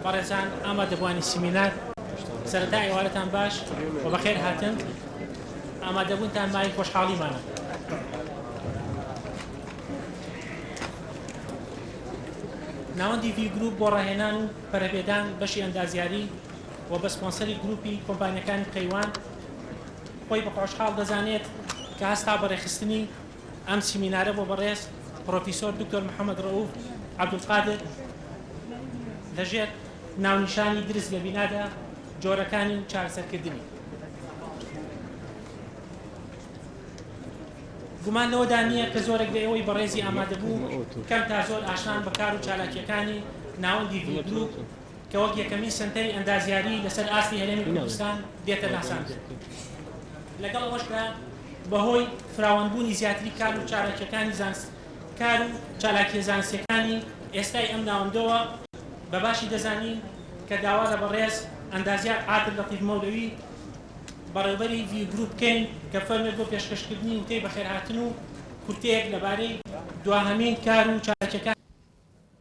بەڕێزان ئامادەبوانی سیمینار سەرەتا ئێوارەتان باش و بەخێر هاتن. ئامادەبوونتان مای خۆشحاڵیمانە. ناوەندی وی گروپ بۆ ڕاهێنان و پەرەپێدان بەشی ئەندازیاری و بە سپۆنسەری گروپی کۆمپانیەکانی قەیوان خۆی بە خۆشحاڵ دەزانێت کە هەستا بەڕێخستنی ئەم سیمینارە بۆ بەڕێز پرۆفیسۆر دکتۆر محەممەد ڕەوف عەبدولقادر لەژێر ناونیشانی دروست لە بینادا جۆرەکانی چارەسەرکردنی. گومان لەوەدا نییە کە زۆرێک لە ئێوەی بەڕێزی ئامادەبوو کەم تا زۆر ئاشنان بەکار و چالاکیەکانی ناوەندی وی گروپ کە وەک یەکەمین سنتەری ئەندازیاری لەسەر ئاستی هەرێمی کوردستان دێتە ناساندن. لەگەڵ ئەوەشدا بەهۆی فراوانبوونی زیاتری کار و چالاکیە زانستیەکانی ئێستای ئەم ناوەندەوە بە باشی دەزانین کە داوا لە بەڕێز ئەندازیار عادل لەطیف مەولەوی بەڕێوەبەری وی گروپ بکەین کە فەرمێت بۆ پێشکەشکردنی وتەی بەخێرهاتن و کورتەیەک لەبارەی دواهەمین کار و چالاکیەکان.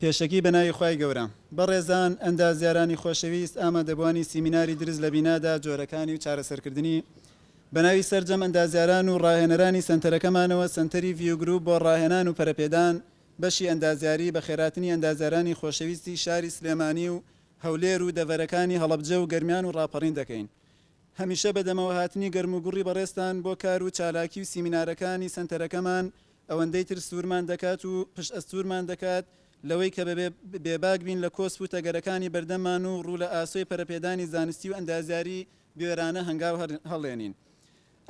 پێشەکی بەناوی خوای گەورە. بەڕێزان ئەندازیارانی خۆشەویست، ئامادەبوانی سیمیناری دروست لە بینادا جۆرەکانی و چارەسەرکردنی بەناوی سەرجەم ئەندازیاران و ڕاهێنەرانی سنتەرەکەمانەوە سنتەری وی گروپ بۆ ڕاهێنان و پەرەپێدان بەشی ئەندازیاری بە خێراتنی ئەندازیارانی خۆشەویستی شاری سلێمانی و هەولێر و دەڤەرەکانی هەڵەبجە و گەرمیان و ڕاپەڕین دەکەین. هەمیشە بەدەمەوە هاتنی گەرم و گوڕی بەڕێستان بۆ کار و چالاکی و سیمینارەکانی سنتەرەکەمان ئەوەندەی تر سوورمان دەکات و پشت ئەستورمان دەکات لەوەی کە بێباک بین لە کۆسپ و تەگەرەکانی بەردەمان و ڕوو لە ئاسۆی پەرەپێدانی زانستی و ئەندازیاری بێرانە هەنگاو هەڵێنین.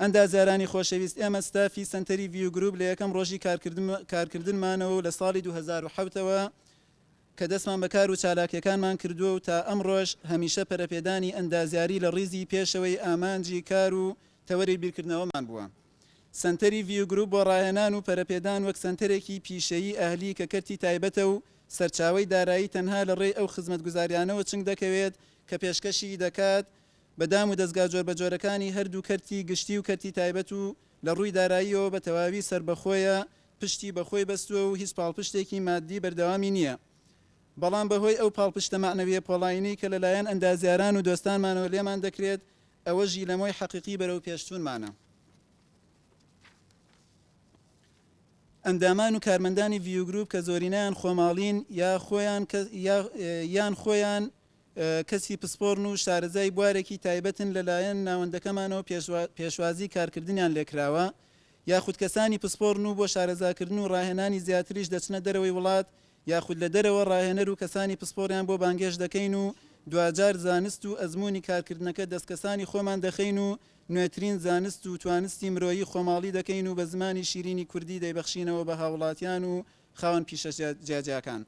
ئەندازیارانی خۆشەویست، ئێمە ستافی سنتەری وی گروپ لە یەکەم ڕۆژی کارکردنمانەوە و لە ساڵی 2007ەوە کە دەستمان بە کار و چالاکیەکانمان کردووە و تا ئەم ڕۆژ هەمیشە پەرەپێدانی ئەندازیاری لە ڕیزی پێشەوەی ئامانجی کار و تەوەری بیرکردنەوەمان بووە. سنتەری وی گروپ بۆ ڕاهێنان و پەرەپێدان وەک سنتەرێکی پیشەیی ئەهلی کە کەرتی تایبەتە و سەرچاوەی دارایی تەنها لە ڕێی ئەو خزمەتگوزاریانەوە چنگ دەکەوێت کە پێشکەشی دەکات بەدام و دەستگا جۆربەجۆرەکانی هەردوو کەرتی گشتی و کەرتی تایبەت و لە ڕووی داراییەوە بە تەواوی سربەخۆیە پشتی بەخۆی بەستووە و هیچ پاڵپشتێکی مادی بەردەوامی نییە. بەڵام بەهۆی ئەو پاڵپشتە معنەویە پۆڵاینی کە لەلایەن ئەندازیاران و دۆستانمانەوە لێمان دەکرێت ئەوە ژیلەمۆی حەقیقی بەرەو پێشچوونمانە. ئەندامان و کارمەندانی وی گروپ کە زۆرینەیان خۆماڵین یان خۆیان کەسی پسپۆرن و شارەزای بوارێکی تایبەتن لەلایەن ناوەندەکەمانەوە پێشوازی کارکردنیان لێکراوە، یاخود کەسانی پسپۆرن و بۆ شارەزاکردن و ڕاهێنانی زیاتریش دەچنە دەرەوەی وڵات، یاخود لە دەرەوە ڕاهێنەر و کەسانی پسپۆریان بۆ بانگێش دەکەین و دوجار زانست و ئەزمموی کارکردنەکە دەستکەسانی خۆمان دەخەین و نوێترین زانست و توانستی مرۆیی خۆماڵی دەکەین و بە زمانی شیرینی کوردی دەیبەخشینەوە بە هاوڵاتیان و خاوەن پیشە جیاجیاکان.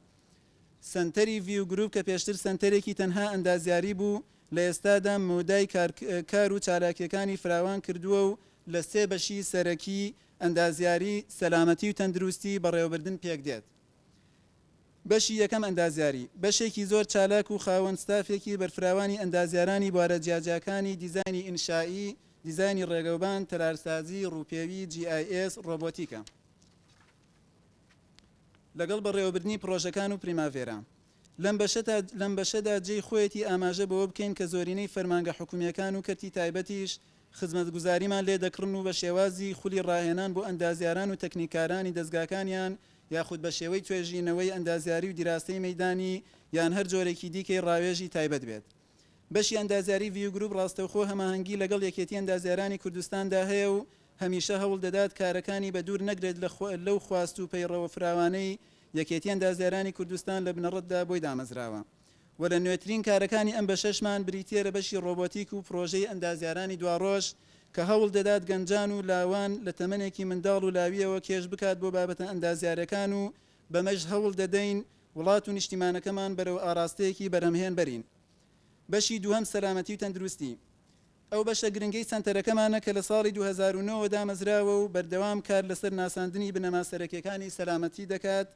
سنتەری وی گروپ کە پێشتر سنتەرێکی تەنها ئەندازیاری بوو لە ئێستادا مودای کار و چالاکیەکانی فراوان کردووە و لە سێ بەشی سەرەکی ئەندازیاری، سەلامەتی و تەندروستی بەڕێوەبردن پێک دێت. بەشی یەکەم ئەندازیاری بەشێکی زۆر چالاک و خاوەن ستافێکی بەرفراوانی ئەندازیارانی بوارە جیاجیاکانی دیزانی ئینشایی، دیزانی ڕێگەوبان، تەرارسازی، ڕووپێوی، GIS، ڕۆبۆتیکە. لەگەڵ بەڕێوەبردنی پرۆژەکان و پریماڤێرا لەم بەشەدا جێی خۆیەتی ئاماژە بەوە بکەین کە زۆرینەی فەرمانگە حکومیەکان و کەرتی تایبەتیش خزمەتگوزاریمان لێ دەکڕن و بە شێوازی خولی ڕاهێنان بۆ ئەندازیاران و تەکنیکارانی دەستگاکانیان یاخود بە شێوەی توێژینەوەی ئەندازیاری و دیراستەی مەیدانی یان هەر جۆرێکی دیکەی ڕاوێژی تایبەت بێت. بەشی ئەندازیاری وی گروپ ڕاستەوخۆ هەماهەنگی لەگەڵ یەکێتی ئەندازیارانی کوردستاندا هەیە و هەمیشە هەوڵ دەدات کارەکانی بە دوور نەگرێت لەو خواست و پەیڕەوە فراوانەی یەکێتی ئەندازیارانی کوردستان لە بنەڕەتدا بۆی دامەزراوە. و لە نوێترین کارەکانی ئەم بەشەشمان بریتیە بەشی ڕۆبۆتیک و پرۆژەی ئەندازیارانی دواڕۆژ کە هەوڵ دەدات گەنجان و لاوان لە تەمەنێکی منداڵ و لاویەوە کێش بکات بۆ بابەتە ئەندازیارەکان و بەمەش هەوڵ دەدەین وڵات و نیشتیمانەکەمان بەرەو ئاراستەیەکی بەرهەمهێن بەرین. بەشی دووهەم سەلامەتی و تەندروستی ئەو بەشە گرنگەی سنتەرەکەمانە کە لە ساڵی 2009 دامەزراوە و بەردەوام کار لەسەر ناساندنی بنەما سەرەکیەکانی سەلامەتی دەکات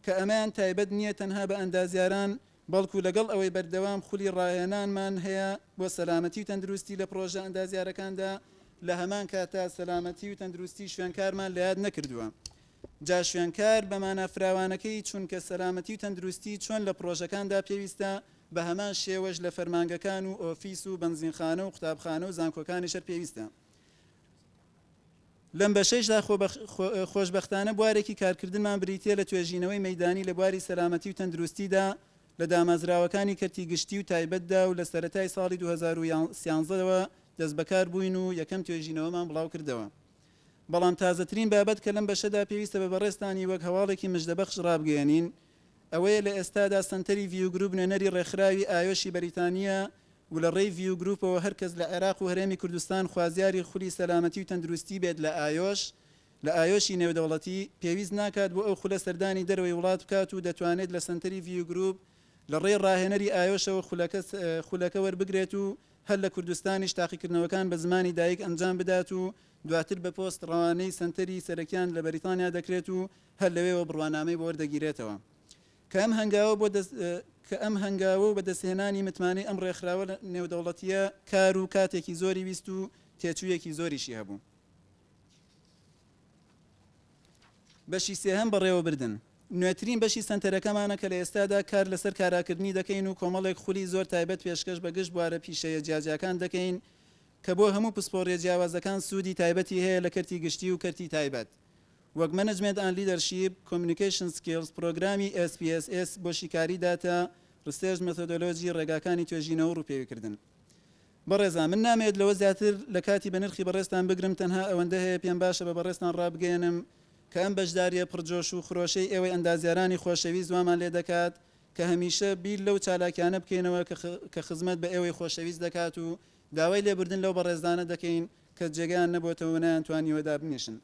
کە ئەمان تایبەت نییە تەنها بە ئەندازیاران بەڵکو لەگەڵ ئەوەی بەردەوام خولی ڕاهێنانمان هەیە بۆ سەلامەتی و تەندروستی لە پرۆژە ئەندازیارەکاندا لە هەمان کاتا سەلامەتی و تەندروستی شوێنکارمان لە یاد نەکردووە. جا شوێنکار بەمانە فراوانەکەی چونکە سەلامەتی و تەندروستی چۆن لە پرۆژەکاندا پێویستە بە هەمان شێوەش لە فەرمانگەکان و ئۆفیس و بنزینخانە و قوتابخانە و زانکۆکانی شەر پێویستە. لەم بەشەیشدا خۆشبەختانە بوارێکی کارکردنمان بریتە لە توێژینەوەی مەیدانی لە بواری سەلامەتی و تەندروستیدا لە دامەزراوەکانی کەرتی گشتی و تایبەتدا و لە سەرەتای ساڵی 2013ەوە دەست بەکار بووین و یەکەم توێژینەوەمان بڵاو کردەوە. بەڵام تازەترین بابەت کە لەم بەشەدا پێویستە بە بەڕێستانی وەک هەواڵێکی مژدەبەخش ڕابگەێنین ئەوەیە لە ئێستادا سنتەری ڤیو گروپ نوێنەری ڕێکخراوی ئایۆشی بەریتانیا و لە ڕێی ڤیو گروپەوە هەرکەس لە عێراق و هەرێمی کوردستان خوازیاری خولی سەلامەتی و تەندروستی بێت لە ئایۆشی نێودەوڵەتی پێویست ناکات بۆ ئەو خولە سەردانی دەرەوەی وڵات بکات و دەتوانێت لە سنتەری ڤیو گروپ لە ڕێی ڕاهێنەری ئایۆشەوە خولەکە وەربگرێت و هەر لە کوردستانیش تاقیکردنەوەکان بە زمانی دایک ئەنجام بدات و دواتر بە پۆست ڕەوانەی سنتەری سەرەکیان لە بەریتانیا دەکرێت و هەر لەوێەوە بڕوانامەی بۆ وەردەگیرێتەوە. کە ئەم هەنگاوە و بەدەستهێنانی متمانەی ئەم ڕێکخراوە نێودەوڵەتیە کار و کاتێکی زۆری ویست و تێچوویەکی زۆریشی هەبوو. بەشی سێهەم بەڕێوەبردن نوێترین بەشی سنتەرەکەمانە کە لە ئێستادا کار لەسەر کاراکردنی دەکەین و کۆمەڵێک خولی زۆر تایبەت پێشکەش بە گشت بوارە پیشەیە جیاجیاکان دەکەین کە بۆ هەموو پسپۆڕیە جیاوازەکان سوودی تایبەتی هەیە لە کەرتی گشتی و کەرتی تایبەت وەک مەنەجمنت ئەند لیدەرشیپ کۆمیونیکیشن سکیلز پرۆگرامی SPSS بۆ شیکاری داتا ڕستێژ مێتۆدۆلۆژی ڕێگاکانی توێژینەوە و ڕووپێویکردن. بەڕێزان من نامەوێت لەوە زیاتر لە کاتی بە نرخی بەڕێستان بگرم تەنها ئەوەندە هەیە پێم باشە بە بەڕێستان ڕابگەێنم کە ئەم بەشداریە پڕجۆش و خرۆشەی ئێوەی ئەندازیارانی خۆشەویست وامان لێ دەکات کە هەمیشە بیر لەو چالاکیانە بکەینەوە کە خزمەت بە ئێوەی خۆشەویست دەکات و داوای لێبوردن لەو بەڕێزانە دەکەین کە جێگەیان نەبووەتەوە نەیانتوانیوەدا بنیشن.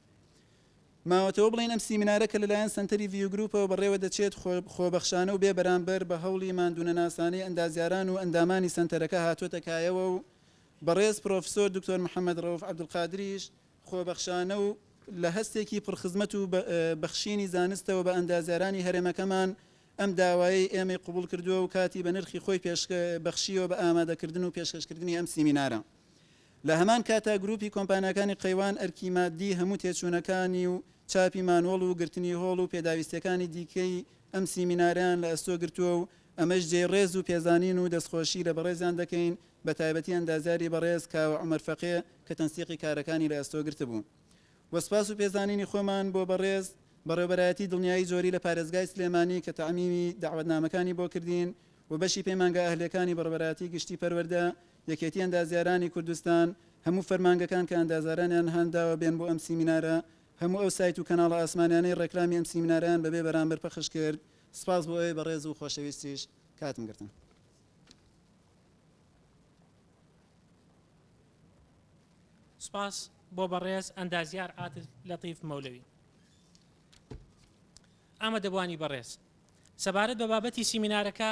ماوەتەوە بڵین ئەم سیمینارە کە لەلایەن سنتەری ڤیو گروپەوە بەڕێوە دەچێت خۆبەخشانە و بێ بەرامبەر بە هەوڵی ماندوونەناسانەی ئەندازیاران و ئەندامانی سنتەرەکە هاتوۆتە کایەوە و بەڕێز پرۆفسۆر دکتۆر محەممەد ڕەوف عەبدولقادریش خۆبەخشانە و لە هەستێکی پرخزمەت و بەخشینی زانستەوە بە ئەندازیارانی هەرێمەکەمان ئەم داوایی ئێمەی قبول کردووە و کاتی بە نرخی خۆی بەخشیەوە بە ئامادەکردن و پێشکەشکردنی ئەم سیمینارە. لە هەمان کاتا گروپی کۆمپانیەکانی قەیوان ئەرکی مادی هەموو تێچوونەکانی و چاپی مانوەڵ و گرتنی هۆڵ و پێداویستەکانی دیکەی ئەم سیمیناریان لە ئەستۆ گرتووە و ئەمەش جێ ڕێز و پێزانین و دەستخۆشی لە بەڕێزیان دەکەین بە تایبەتی ئەندازیاری بەڕێز کاوە عومەر فەقێ کە تەنسیقی کارەکانی لە ئەستۆ گرتبوو. وەسپاس و پێزانینی خۆمان بۆ بەڕێز بەڕێوەبەرایەتی دڵنیایی جۆری لە پارێزگای سلێمانی کە تەعمیمی داوەتنامەکانی بۆ کردین و بەشی پەیمانگە ئەهلەکانی بەڕێوەبەرایەتی گشتی پەروەردە یەکێتی ئەندازیارانی کوردستان هەموو فەرمانگەکان کە ئەندازارانیان هەنداوە بێن بۆ ئەم سیمینارە هەموو ئەو سایت و کەناڵە ئاسمانیانەی ڕێکلامی ئەم سیمیناریان بەبێ بەرامبەر پەخش کرد. سپاس بۆ ئەوەی بەڕێز و خۆشەویستیش کاتم گرتن. سپاس بۆ بەڕێز ئەندازیار عاتل لەطیف مەولەوی. ئامادەبوانی بەڕێز سەبارەت بە بابەتی سیمینارەکە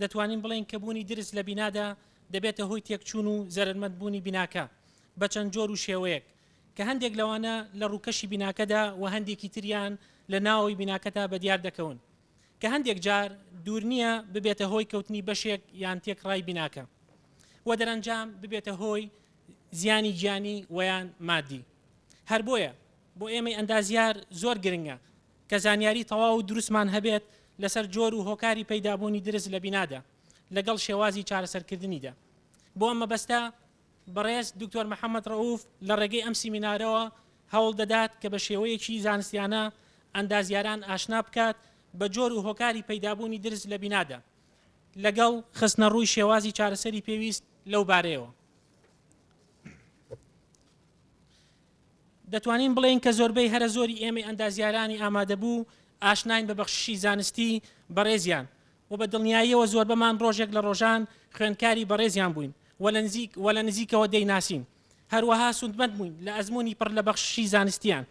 دەتوانین بڵین کە بوونی درست لە بینادا دەبێتە هۆی تێکچوون و زەرمەندبوونی بیناکە بە چەند جۆر و شێوەیەک کە هەندێک لەوانە لە ڕووکەشی بیناکەدا و هەندێکی تریان لە ناوەوەی بیناکەدا بەدیار دەکەون کە هەندێک جار دوور نییە ببێتە هۆی کەوتنی بەشێک یان تێکڕای بیناکە و دەرەنجام ببێتە هۆی زیانی گیانی ویان مادی. هەر بۆیە بۆ ئێمەی ئەندازیار زۆر گرنگە کە زانیاری تەواو و دروستمان هەبێت لەسەر جۆر و هۆکاری پەیدابوونی درست لە بینادا لەگەڵ شێوازی چارەسەرکردنیدا. بۆ ئەم مەبەستە بەڕێز دکتۆر محەممەد ڕەوف لە ڕێگەی ئەم سیمینارەوە هەوڵ دەدات کە بە شێوەیەکی زانستیانە ئەندازیاران ئاشنا بکات بە جۆر و هۆکاری پەیدابوونی درست لە بینادا لەگەڵ خستنە ڕووی شێوازی چارەسەری پێویست لەو بارەیەوە. دەتوانین بڵێن کە زۆربەی هەرە زۆری ئێمەی ئەندازیارانی ئامادەبوو ئاشناین بە بەخششی زانستی بەڕێزیان و بە دڵنیاییەوە زۆر بەمان ڕۆژێک لە ڕۆژان خوێندکاری بەڕێزیان بووین و لە نزیکەوە دەیناسین. هەروەها سوودمەند بووین لە ئەزمموی پڕ لە بەخششی زانستیان.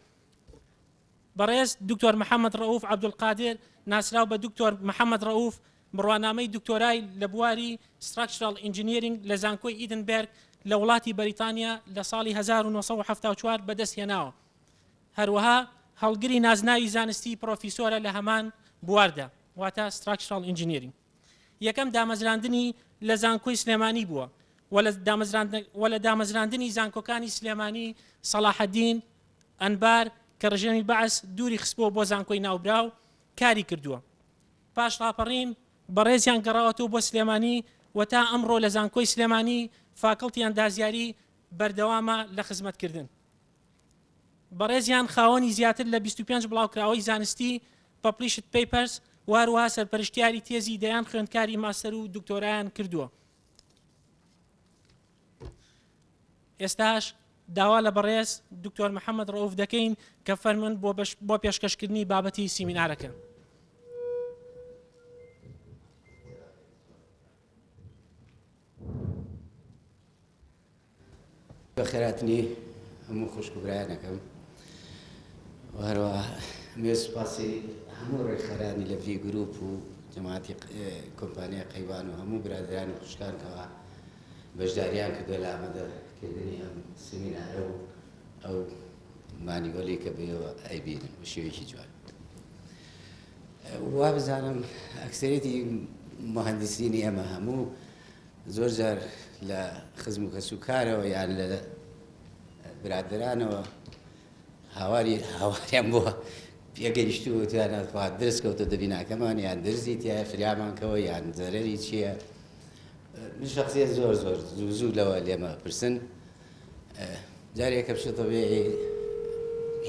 بەڕێز دکتۆر محەممەد ڕەوف عەبدولقادر ناسراو بە دکتۆر محەممەد ڕەوف بڕوانامەی دکتۆرای لە بواری ستراکچرال ئینجینیرینگ لە زانکۆی ئیدنبرگ لە وڵاتی بەریتانیا لە ساڵی 1974 بەدەستهێناوە. هەروەها هەڵگری نازناوی زانستی پرۆفیسۆرە لە هەمان بواردا واتە ستراکچرال ئینجینیرینگ. یەکەم دامەزراندنی لە زانکۆی سلێمانی بووە و لە دامەزراندنی زانکۆکانی سلێمانی سەلاحەدین ئەنبار کە ڕژێمی بەعس دووری خستبووە بۆ زانکۆی ناوبراو کاری کردووە. پاش ڕاپەڕین بەڕێزیان گەڕاوەتەوە بۆ سلێمانی و تا ئەمڕۆ لە زانکۆی سلێمانی فاکڵتیان دازیاری بەردەوامە لە خزمەتکردن. بەڕێزیان خاوەنی زیاتر لە 25 بڵاوکراوەی زانستی پەبلیشت پیپەرز واروها سەرپەرشتیاری تێزی دەیان خوێندکاری ماستەر و دکتۆرایان کردووە. ئێستاش داوا لە بەڕێز دکتۆر محەممەد ڕەوف دەکەین کە فەرمن بۆ پێشکەشکردنی بابەتی سیمینارەکە. بەخێراتنی هەموو خوشکبرایانەکەم و هەروە مێسپاسی هەموو ڕێکخەرانی لە ڤی گروپ و جەماعەتی کۆمپانیای قەیوان و هەموو برادران و خوشکانکەوە بەشداریان کردووە لە ئامادەکردنی ئەم سیمینارە و ئەو مانیوەلی کە بێەوە ئەیبینن بە شێوەیەکی جوان. وا بزانم ئەکسەرێتی مهندسینی ئەمە هەموو زۆر جار لە خزم و کەسوکارەوە یان لە برادرانەوە هاواریان بۆ پێگەیشتووە توانەخوا درست کەوتە دەبیناکەمان یان درزی تایە فریامانکەوە یان زەرەری چییە. من شخصیت زۆر زوو لەوە لێمە پرسن جارێکە بشێتە بێ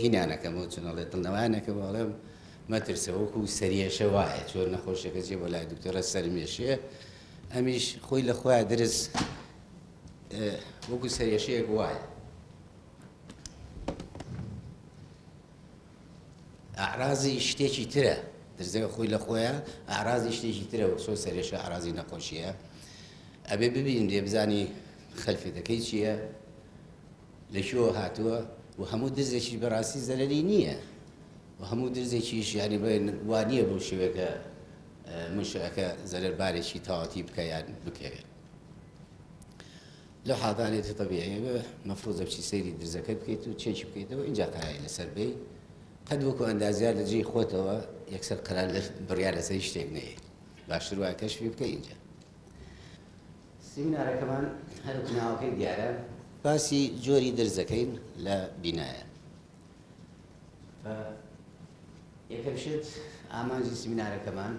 هینانەکەم و چۆنەڵێ دڵنەوانەکە بەڵێم مەترسە وەکو سەریێشە وایە چۆن نەخۆشەکە جێ بۆ لای دکتۆرە سەرمێشێ ئەمیش خۆی لە خۆیان درست وەکو سەریێشەیەک وایە. ئاعرازی شتێکی ترە درزەکە خۆی لە خۆیان ئاعرازی شتێکی ترە وەک سۆ سەرێشە ئاعرازی نەخۆشیە. ئەبێ ببین دێ بزانی خەلفێتەکەی چییە لەکوێوە هاتووە و هەموو درزێکی بەڕاستی زەرەری نییە و هەموو درزێکیش ینی بڵێن وانییە بۆ شێوەکە منشەکە زەرەربارێکی تاواتی بکەیان بکەوێت. لەو حاڵانێتی تەبیعیە مەفرۆزە بچی سەیری درزەکە بکەیت و چێکی بکەیتەوە اینجا قەراری لەسەر بێ قەت وەکو ئەندازیار لە جێی خۆتەوە یەکسەر قەرار بڕیار لەسەری شتێک نەیە باشتر وایە کەشفی بکە اینجا. سیمینارەکەمان هەروەک ناوەکەی دیارە باسی جۆری درزەکەین لە بینایە. یەکەم شت ئامانجی سیمینارەکەمان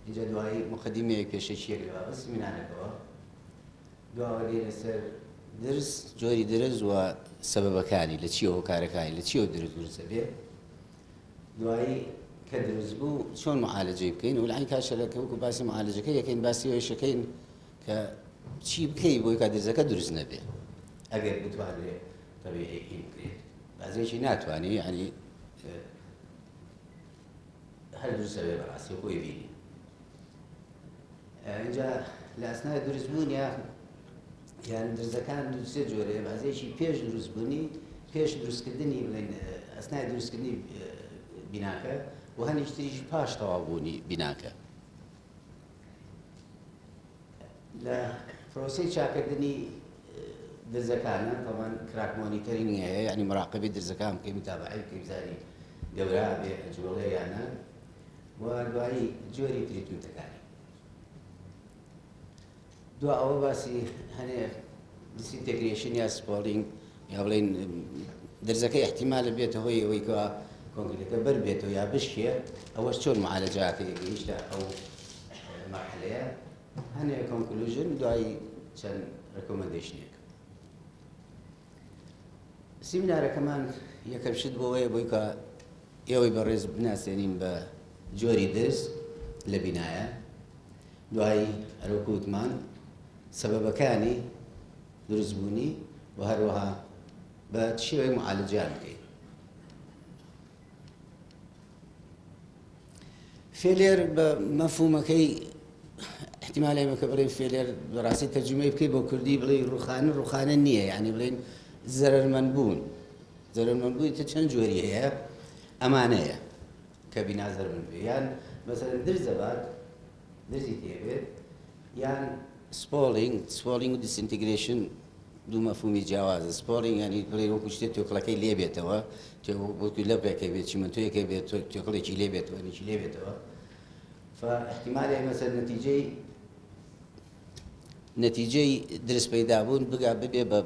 اینجا دوایی مقدمەیەک پێشەکیەک لەوە سیمینارەکەوە دواوە لێ لەسەر درز جۆری درز و سەبەبەکانی لە چیەوە هۆکارەکانی لە چیەوە درزە بێ دوایی کە دروست بوو چۆن معالەجەی بکەین و لەعین کاشەکە وەکو باسی معالەجەکە یەکەین باسی ئەوەشەکەین کە چی بکەی بۆی کە درزەکە دروست نەبێ ئەگەر بتوانێت تەبیعی بکرێت بازێکی ناتوانێت یعنی هەر دروستە بێ بەڕاستی خۆی بینی. اینجا لە ئەسنای دروستبوونیە یان درزەکان دووسێ جۆرەیە بازێکی پێش دروستبوونی پێش دروستکردنی بڵێن ئەسنای دروستکردنی بیناکە و هەنێک تریش پاش تەواوبوونی بیناکە. لە پرۆسەی چاکردنی درزەکانە تەمان کراک مۆنیتەرینگ هەیە یعنی مراقبەی درزەکان بکەی متابعەی بکەی بزانی گەورە بێ جوڵێ یانە و دوایی جۆری تریتمنتەکانی. دو ئەوە باسی هەنێ دیسینتێگریشن یا سپۆڵینگ یا بڵێن درزەکەی احتیمالە بێتە هۆی ئەوەی کە کۆنکریتەکە بەر بێتەوە یا بشکێ ئەوەش چۆن معالەجاکە گەیشتە ئەو مەرحلەیە هەنێ کۆنکلوژن دوایی چەند ڕکۆمەندیشنێک. سیمینارەکەمان یەکەم شت بۆ بۆی کە ئێوەی بەڕێز بناسێنین بە جۆری درز لە بینایە دوایی هەروەکوتمان سەبەبەکانی دروستبوونی و هەروەها بە شێوەی معالەجیان بکەین. فێلێر بە مەفهومەکەی احتیمالای مەکە بڵێن فێلێر بەڕاستی تەرجمەی بکەی بۆ کوردی بڵێ ڕوخانە نییە یعنی بڵێن زەرەرمەندبوون. زەرەرمەندبووی تە چەند جۆری هەیە ئەمانەیە کە بینا زەرمەند بێ یان مەسەلەن درزەبات درزی تێبێت یان سپۆڵینگ و دیسینتیگریشن دوو مەفهومی جیاوازە. سپۆڵینگ ینی بڵێ وەکو شتێک تۆکڵەکەی لێ بێتەوە وەکو لەپێکەکە بێت چیمەنتۆیەکە بێت تۆکڵێکی لێ بێتەوە نیکی لێ بێتەوە فاحتیمالی مەسەل نەتیجەی درست پەیدابوون بگا ببێ بە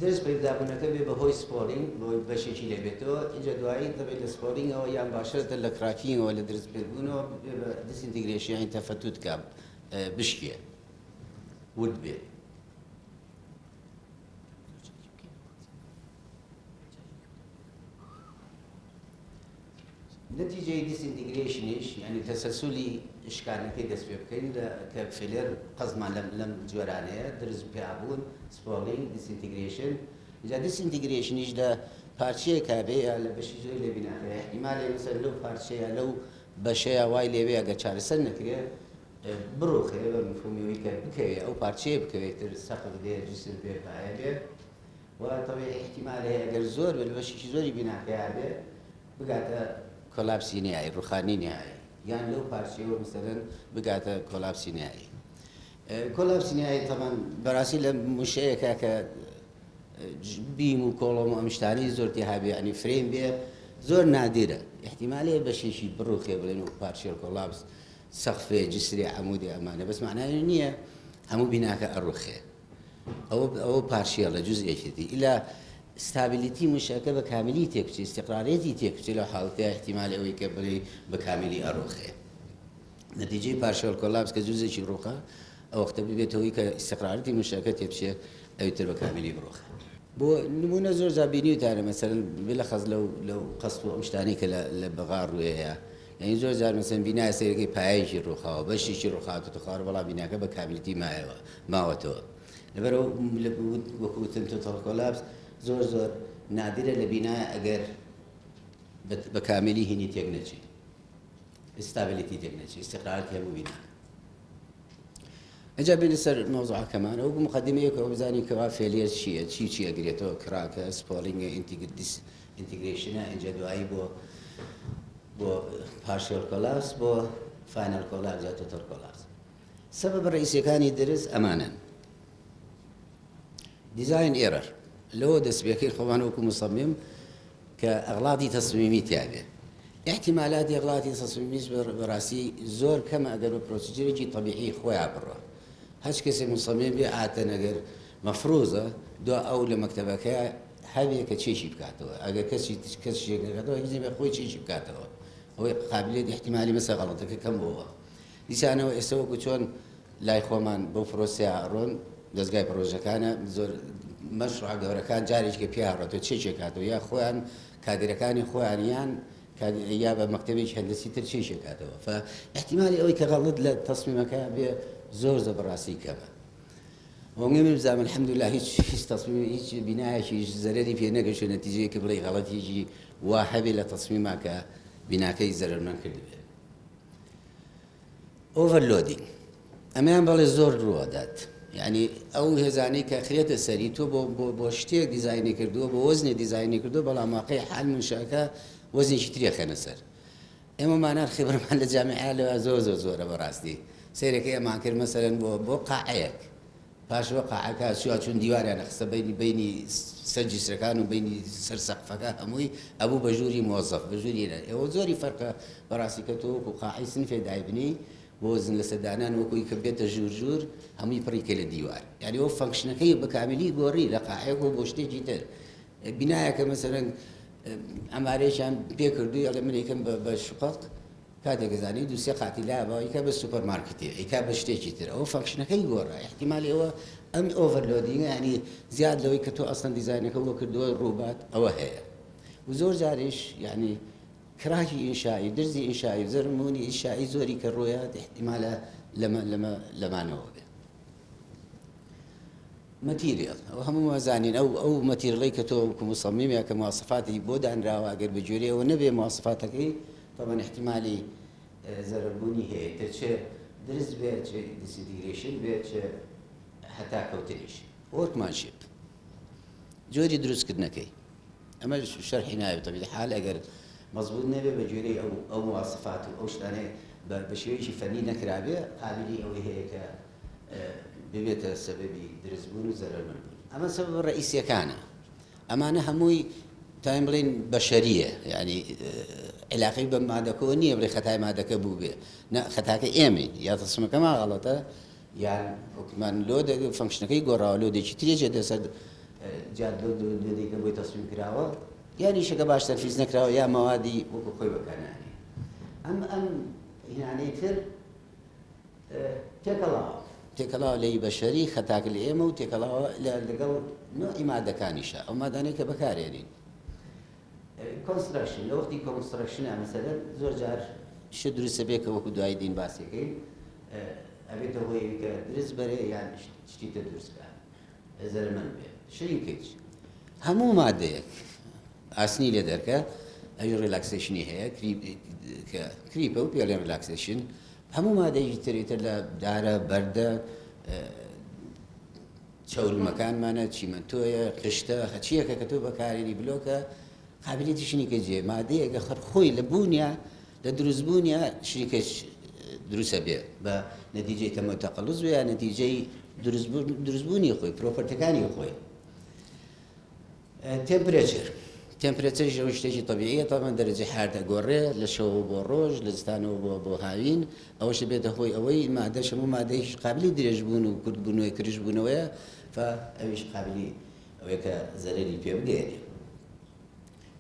درس پیدابوونەکە بێ بەهۆی سپۆرینگ بۆی بەشێکی لێ بێتەوە اینجا دوایی دەبێت لە سپۆرینگەوە یان باشترە لە کراکینگەوە لە درست پێبوونەوە بێ بە دیسئینتیگرێشن تەفەتوت کام بشکێ ورد بێ نتیجەی دیسئینتیگرێشنیش یعنی تەسەلسولی شکارەکەی دەست پێ بکەین کە فێلێر قەزمان لەم جۆرانەیە درست پێبوون سپۆرینگ دیسئینتیگرێشن اینجا دیسئینتیگرێشنیش لە پارچەیەکە بێ یا لە بەشی زۆر لێ بیناکە احتیمالێ مثلا لەو پارچەیە لەو بەشەیە وای لێوێ ئەگەر چارەسەر نەکرێ بڕۆخێ بە مفهومیەوەی کە بکەوێ ئەو پارچەیە بکەوێتتر سەقف دێ جسم پێ پایە بێ و تەوێ احتیمالێ ئەگەر زۆر بێ لە بەشێکی زۆری بیناکەیە بێ بگاتە کۆلاپسی نهایی ڕوخانی نهایی یان لەو پارچەیەوە مثلا بگاتە کۆلاپسی نهایی کۆلاپسی نهایی تەمان بەڕاستی لە موشەیەکە کە بیم و کۆڵۆم و ئەم شتانەی زۆرتی هابێ ینی فرێم بێ زۆر نادیرە احتیمالێ بەشێکی بڕوخێ بڵێن و پارچێر کۆلاپس سەقفێ جسری عەمودی ئەمانە بەس معنای نییە هەموو بیناکە ئەڕوخێ ئەوە پارچێڵە جوزئێکێتی ئیلا ستابیلیتی موشەکە بە کاملی تێکچێ استقرارێتی تێکچێ لە حاڵەتەیە احتیمالی ئەوەی کە بڵێ بە کاملی ئەڕوخێ نەتیجەی پارچێڵ کۆلاپس کە جوزێکی ڕوخە ئەو وەختە ببێتەوەی کە استقرارەتی موشەکە تێبچێ ئەویتر بە کاملی بڕوخە بۆ نمونە زۆر زابینیوتانە مەسەرەن بێ لە خەز لەو قەست و ئەم شتانەی کە لە بەغا ڕوێیە یعنی زۆر جار مەسەن بینای سەرەکەی پایەیەکی ڕوخاوە بەشێکی ڕوخاتە خوار بەڵام بیناکە بە کاملیتی ماوەتەوە لەبەرەوە وەکوتن تۆتەڵ کۆلاپس زۆر نادرە لە بینایە ئەگەر بە کاملی هینی تێک نەچێ ئستابیلیتی تێک نەچێ استقرارەتی هەموو بیناکە ئەجا بێنە سەر مەوزوعەکەمان ئەو مقدمەیەکەوە بزانین کەوا فێلێر چییە چی ئەگرێتەوە کراکە سپۆرینگە ئینتیگرێشنە ئینجا دوایی بۆ پارشێل کۆلاپس بۆ فاینەل کۆلاپس یا تۆتەڵ کۆلاپس سەبەب ڕئیسیەکانی درست ئەمانن دیزاین ئێرەر لەوە دەست پێکەی خۆمان وەکو مصمم کە ئەغڵاتی تەسمیمی تیابێ احتیمالاتی ئەغڵاتی تەسمیمیش بەڕاستی زۆر کەمە ئەگەر بە پرۆسیجرێکی طەبیعی خۆیان بڕۆ هەچ کەسێک مصمم بێ ئاتەن ئەگەر مەفروزە دو ئەو لە مەکتەبەکە هەبێ کە چێشی بکاتەوە ئەگەر کەس شێکەکەتەوە هیچ بێ خۆی چێشی بکاتەوە ئەوەی قابلێت احتیمالی مەسە غەڵەتەکە کەم بووە دیسانەوە ئێستا وەکو چۆن لای خۆمان بۆ پرۆسیا ڕۆن دەستگای پرۆژەکانە زۆر مەشروع گەورەکان جارێککە پیاڕێتەوە چێشێک کاتەوە یا خۆیان کادرەکانی خۆیان یا بە مەکتەبێکی هەندسی تر چێشێک کاتەوە احتیمالی ئەوەی کە غەڵت لە تەسمیمەکە بێ زۆر بەڕاستی کەمە وەنگەمی بزانم الحەمدولله هیچ تەسمیم هیچ بینایەکی زەرەری پێ نەگەشتە نەتیجەیەکە بڵێ غەڵەتێکی وا هەبێ لە تەسمیما کە بیناکەی زەرەرمەند کردبێ ئۆڤەرلۆدینگ ئەمەیان بەڵێ زۆر ڕوەدات یعنی ئەو هێزانەی کە خرێتە سەری تۆ بۆ شتێک دیزاینی کردووە بۆ وەزنی دیزاینی کردووە بەڵام واقعی حال منشاکە وەزنێکی ترێ خێنە سەر ئێمە مانار خبرمان لە جامعە لەوە زۆرە بەڕاستی سیرەکەی ئەمان کرد مەسەرەن بۆ قاعەیەک پاشەوە قاعەکە سووا چون دیواریانە خستە بینی سەر جیسرەکان و بینی سەر سەقفەکە هەمووی ئەبوو بە ژووری مۆزەف بە ژووری ئێوە زۆری فەرقە بەڕاستی کە تۆ وەکو قاعەی سنفێ دایبنی بۆ وەزن لە سەردانان وەکوی کە بێتە ژوور هەمووی پڕیکە لە دیوار یعنی ئەو فەنکشنەکەی بە کاملی گۆڕی لە قاعەیەک و بۆ شتێکی تر بینایەکە مەسەرەن ئەمارێکیان پێ کردووی ئەڵێ من یەکەم بە شقق کاتێک زانی دووسێ قاتی لابەوەی کە بە سوپەرمارکتی ئەیکا بە شتێکی تر ئەوە فەنکشنەکەی گۆڕە احتیمالی ئەوە ئەم ئۆڤەرلۆدینگە ینی زیاد لەوەی کە تۆ ئەسڵەن دیزاینەکە وە کردووە ڕووبات ئەوە هەیە و زۆر جاریش یعنی کراکی ئینشایی درزی ئینشایی زەرمونی ئینشایی زۆری کە ڕۆیات احتیمالە لەمانەوە بێ مەتیریال ئەو هەموو وەزانین ئەو مەتیریڵی کە تۆ وەکو مصممیا کە مواصفاتی بۆ دانراوە ئەگەر بە جۆرەوە نەبێ مواصفاتەکەی طبعا احتیمالی زەرەربوونی هەیە چێ درست بێت چێ دیسئینتیگرێشن بێت چێ هەتا کەوتنیش وەرکمانشیپ جۆری دروستکردنەکەی ئەمە شەرحی ناوێت بەطبیعەتی حال ئەگەر مەزبوط نەبێ بە جۆرەی ئەو مواصفات و ئەو شتانەی بە شێوەیەکی فەنی نەکرابێ قابلی ئەوەی هەیە کە ببێتە سەبەبی دروستبوون و زەرەرمەندبوون ئەمە سەبەب ڕئیسیەکانە ئەمانە هەمووی تایم بڵین بەشەریە ینی علاقەی بە مادەکەەوە نییە بڵێ خەتای مادەکە بوو بێ خەتاکە ئێمە یا تەسمەکەما غەڵەتە یان وەکمان لۆ فەنکشنەکەی گۆڕاوە لۆدێکی ترێجێ دەسەر جات لەو دوێدەیکە بۆی تەسمیم کراوە یانی شەکە باش تەنفیز نەکراوە یا مەوادی وەکو خۆی بەکارنانی ئەم هینانەی تر تێکەڵاوە لەی بەشەری خەتاک لە ئێمە و تێکەڵاوە لەگەڵ نوعی مادەکانیشە ئەو مادانەی کە بەکارێنین کۆنستراکشن لە وەختی کۆنستراکشنە مەسەلەن زۆر جار شت دروستە بێ کە وەکو دوای دین باسیەکەی ئەبێتە هۆی کە درست بەرێ یان شتی تر دروست بکە زەرمەند بێ شەریکێک هەموو مادەیەک ئاسنی لێ دەرکە ئەوی ڕیلاکسیشنی هەیە کریپە و پێڵێن ڕیلاکسیشن هەموو مادەیەکی تریتر لە دارە بەردە چەولمەکانمانە چیمەنتۆیە قشتە هەچیەکە کە تۆ بەکارێنی بلۆکە قابلیتی شنیکە جێ مادەیەکە خۆی لە بوونیە لە دروستبوونیە شریکەش دروستە بێ بە نەتیجەی تەمە تەقەڵوز بێ یا نەتیجەی دروستبوونی خۆی پرۆپەرتەکانی خۆی تمپرێچەر ژەوە شتێکی طبیعیە تاوان دەرەجەی حرارەتە گۆڕێ لە شەوە بۆ ڕۆژ لە زستانەوە بۆ هاوین ئەوەش بێتە هۆی ئەوەی مادەش هەموو مادەیش قابلی درێژبوون و کورتبوونەوەی کرشبوونەوەیە ئەویش قابلی ئەوەیە کە زەرەری پێ بگەێنێ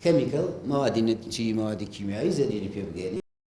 کەمیکەڵ مەوادی کیمیایی زەرێری پێ بگەێنێ